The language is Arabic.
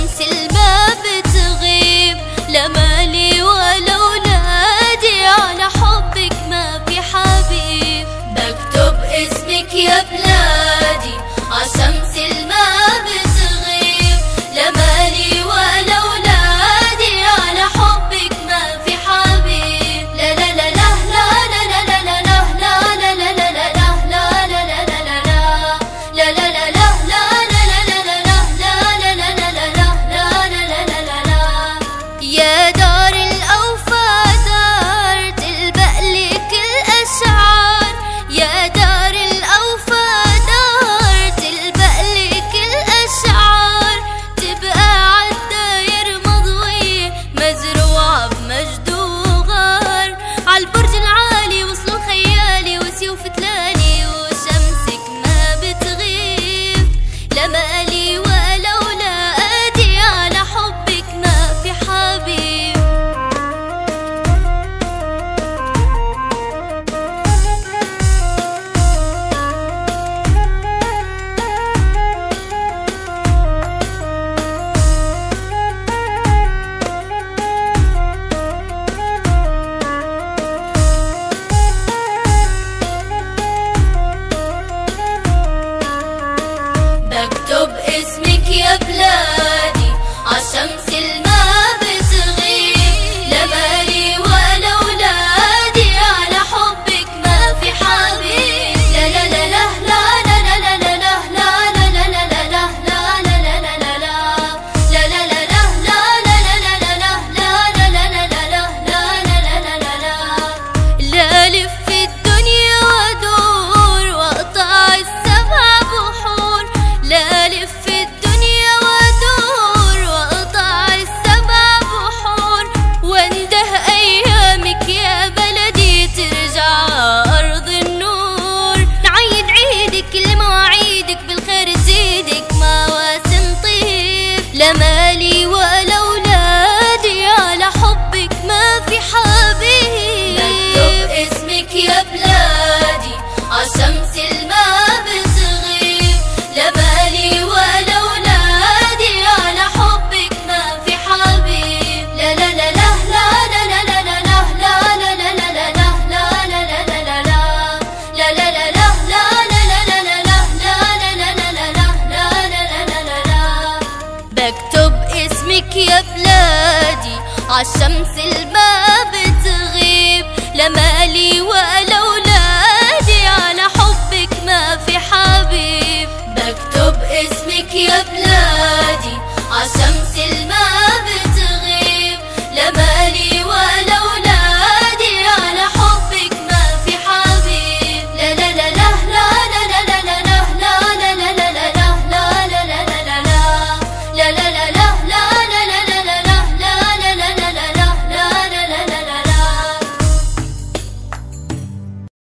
عالشمس الما بتغيب، لا مالي ولا ولادي، على حبك ما في حبيب. بكتب اسمك يا بلادي عالشمس الما بتغيب، لا مالي ولا ولادي، على حبك ما في حبيب. لا لا لا لا لا لا لا لا لا لا لا لا لا لا لا لا لا يا دار الأوفى دار تلبق لك الأشعار، يا دار الأوفى دار تلبق لك الأشعار، تبقى عالداير مضوية مزروعة بمجد وغار، عالبرج العالي وصلوا خيالي وسيوف تلالي، وشمسك ما بتغيب، لا مالي ولا ولادي، على حبك ما في حبيب. بكتب اسمك يا بلادي عالشمس الما بتغيب، لا مالي ولا ولادي، على حبك ما في حبيب. لا لا لا لا لا لا لا لا لا لا لا لا لا لا لا لا لا لا لا لف الدنيا وادور واقطع السبع بحور، لا لف الدنيا وادور واقطع السبع بحور، وانده ايامك يا بلدي ترجع ارض النور، نعيد عيدك كل مواعيدك بالخير تزيدك مواسم طيب، لا مالي ولا ولادي، على حبك ما في حبيب. بكتب اسمك يا بلادي عالشمس الما بتغيب، لا مالي ولا ولادي، على حبك ما في حبيب. لا لا لا لا لا لا لا لا لا لا لا لا بكتب اسمك يا بلادي عالشمس الما بتغيب، لا مالي